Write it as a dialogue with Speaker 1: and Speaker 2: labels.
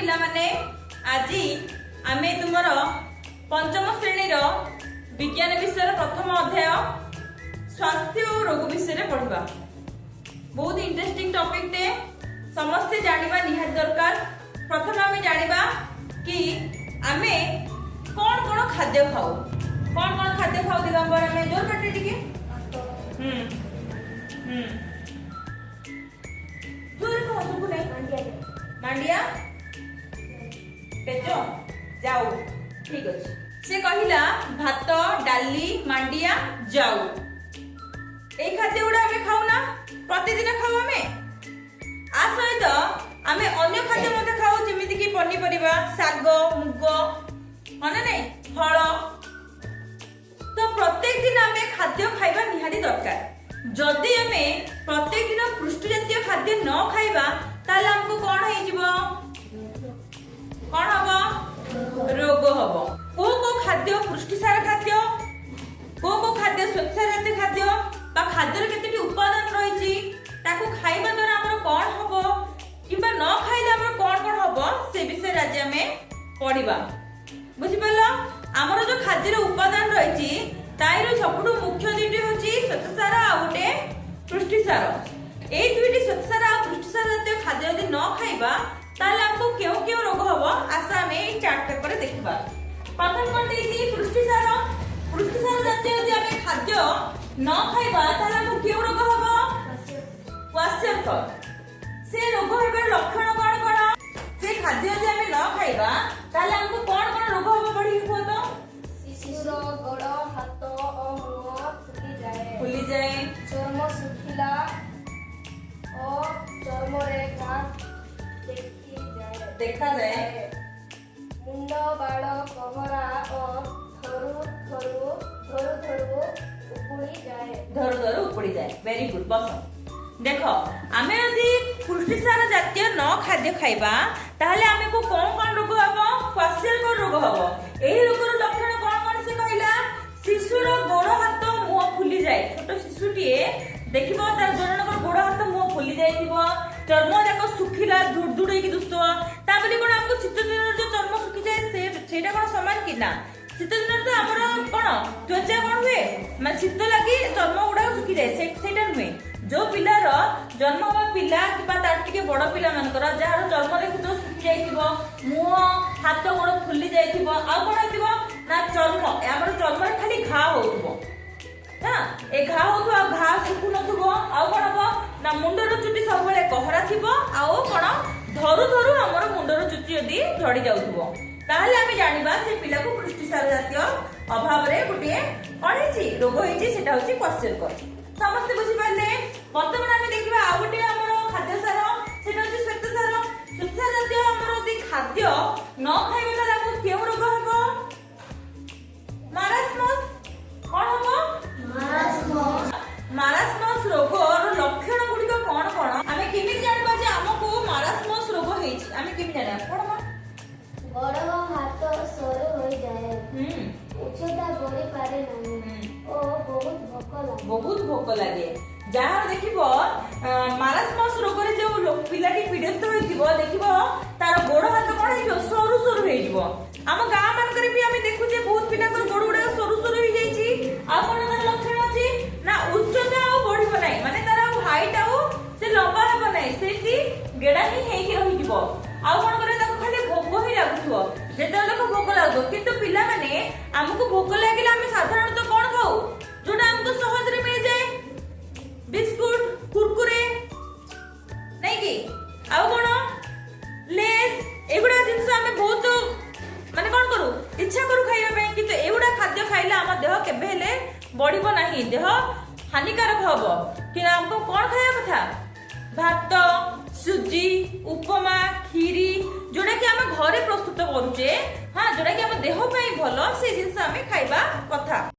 Speaker 1: पिला माने आज आमे तुमर पंचम श्रेणी विज्ञान विषय प्रथम अध्याय स्वास्थ्य और रोग विषय पढ़ा। बहुत इंटरेस्टिंग टॉपिक टे समस्ते जानिबा निहात दरकार। प्रथम आमे जानिबा कि आमे कौन कौन खाद्य खाऊ, कौन कौन खाद्य खाऊ दिगंबर आमे जोर पट्टी टिके जोर को सुकु नहीं मांडिया पेचो जाऊ ठीक अछि। से कहिला भात डाली मांडिया जाऊ ए खाद्य गुड़ा आमे खाऊ ना प्रतिदिन खाऊ आमे आ सहित आमे अन्य खाद्य मते खाऊ जेमिति कि पनीपरिबा साग मुग माने नै फल। तो प्रत्येक दिन आमे खाद्य खाइबा निहारी दरकार। जदि आमे प्रत्येक दिन पुष्टि जातीय खाद्य न खाइबा ताले हमको कोन हे जिवो कोन हबो रोग हबो। को खाद्य पुष्टिसार खाद्य को खाद्य श्वेतसार जातीय खाद्य बा खाद्यर केतेटी उपादान रहिछि ताकू खाइबा द्वारा हमर कोन हबो किबा न खाइले हमर कोन कोन हबो से विषय आज हमें पढिबा। बुझि पालो हमर जो खाद्यर उपादान रहिछि ताइरो सबटु मुख्य दुइटी होछि श्वेतसार आ गोटे पुष्टिसार। ए दुइटी श्वेतसार आ पुष्टिसार जातीय खाद्य यदि न खाइबा ताले हमको केउ केउ रोग हबो आशा हमें ए चार्ट पेपर रे देखबा। प्रथम कोन देछि पुष्टिसार। पुष्टिसार जातीय यदि हमें खाद्य न खाइबा ताले हमको केउ रोग हबो क्वाशरकर। से रोग हेबार लक्षण कोन कोन से खाद्य यदि हमें न खाइबा ताले हमको कोन कोन रोग हबो पढि को तो
Speaker 2: शिशुर गोड़ हाथ और मुंह
Speaker 1: फुली जाए
Speaker 2: चर्म सुखिला और चर्म रे घा
Speaker 1: देखा जाए
Speaker 2: मुंड बाल कमरा और थरु थरु
Speaker 1: उपड़ी जाए। वेरी गुड बस देखो आमे यदि पुष्टिसार जातीय न खाद्य खाइबा ताहले आमे को कोन कोन रोग हबो क्वाशरकर रोग हबो। एही रोगर लक्षण कोन कोन से कहिला शिशुर गोड़ हाथ मुंह फुली जाए। छोट शिशुटीए देखिबो तार जननकर गोड़ हाथ मुंह फुली जाइथिबो चर्म जाक सुखिला धुड़धुड़ की दुस्तो ता बोली कोन हमको शीत दिन जो चर्म सुखि जाए सेटा कोन समान कि ना शीत दिन तो हमर कोन त्वचा कोन हुए माने शीत लागि चर्म गुडा सुखि जाए सेटा नुहे। जो पिलार जन्म होबा पिला किबा तार टिके बड़ पिला मानकर जहार चर्म देखितो सुखि जाइथिबो मुंह हाथ गोड़ फुली जाइथिबो आ कोन हेतिबो ना चर्म हमर चर्म रे खाली घा होउथबो ना ए घा होउथबो घा सुकु नथबो आ कोन हबो ना मुंडर चुटी सब बेले कहरा थिबो आ कोन धरु धरु हमर मुंडर चुटी यदि झड़ी जाउथबो ताहले आमे जानिबा से पिला को पुष्टिसार जातीय अभाव रे गुटिए कोन हेछि रोग हेछि सेटा होछि क्वाशरकर। समस्त बुझि पाले। वर्तमान आमे देखिबा आ गुटिए हमर खाद्य सार सेटा होछि श्वेतसार। श्वेतसार जातीय हमर यदि खाद्य न खाइबा ताले हमको केउ रोग हबो मारास्मस कोन हबो मारास्मस रोगर लक्षण गुडी कोन कोन आमे केमि जानबा जे हमको मारास्मस रोग हेछि आमे केमि जाना कोन
Speaker 2: गोड़ हाथ सरू हो जाए उच्चता बढ़ी पारे नहीं ओ बहुत भोक लागे
Speaker 1: जहाँ देखिबो मारास्मस रोग रे जो पिलाटी पीड़ित होइथिबो देखिबो तार गोड़ हाथ कोन हेइबो सरू सरू हेइबो। हम गां मान करे भी हमें देखु जे बहुत पिला कर गोड़ उडा सरू सरू हो जाईची आ कोन तार लक्षण अछि ना उच्चता आ बढ़िबो नै माने तार हाइट आ से लंबा हेबो नै सेठी गेडा ही हेइकी रहिबो आ कोन करे ताको खाली भोक ही लागुथो जेते लोक भोक लागो किंतु पिला माने हमको भोक लागिला हम साधारणतः कोन खाऊ जोटा हमको सहज रे मिल जाए बिस्कुट कुरकुरे नहीं कि आउ कोन लेस एगुडा जिंस हमें बहुत माने कोन करू इच्छा करू खाइबा पे किंतु एगुडा खाद्य खाइला हम देह केबे हेले बढ़िबो नाही देह हानिकारक हबो कि हमको कोन खाया कथा भात सुजी उपमा खीरी जोड़ा कि हम घरे प्रस्तुत करूचे हाँ जोड़ा कि हम देह पे भलो से जिंस हमें खाइबा कथा।